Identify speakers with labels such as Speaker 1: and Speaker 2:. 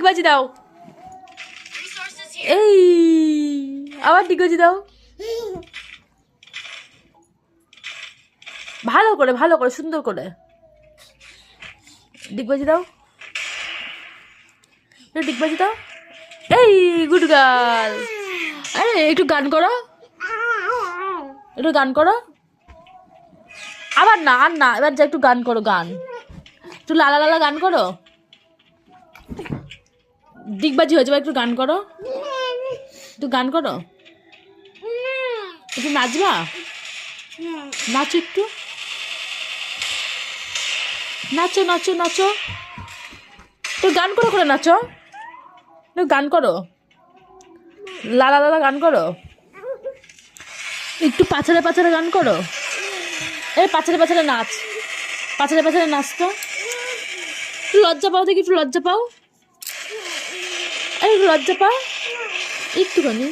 Speaker 1: বাজি দাও। এই আবার ডিগবাজি দাও। ভালো করে সুন্দর করে ডিগবাজি দাও। ডিগবাজি দাও। এই গুড গার্ল। আরে একটু গান করো, একটু গান করো। আবার না, আর না, এবার যা একটু গান করো, গান একটু লালা লালা গান করো। ডিগবাজি হয়েছে, একটু গান করো, একটু গান করো, একটু নাচবা, নাচো একটু, নাচো নাচো নাচো, একটু গান করো, করে নাচো, একটু গান করো, লালা লালা গান করো, একটু পাছাড়ে পাছাড়ে গান করো। এই পাছাড়ে পাছাড়ে নাচ, পাছাড়ে পাছাড়ে নাচ তো। একটু লজ্জা পাও দেখি, একটু লজ্জা পাও, এই একটু লজ্জা পাও একটুখানি।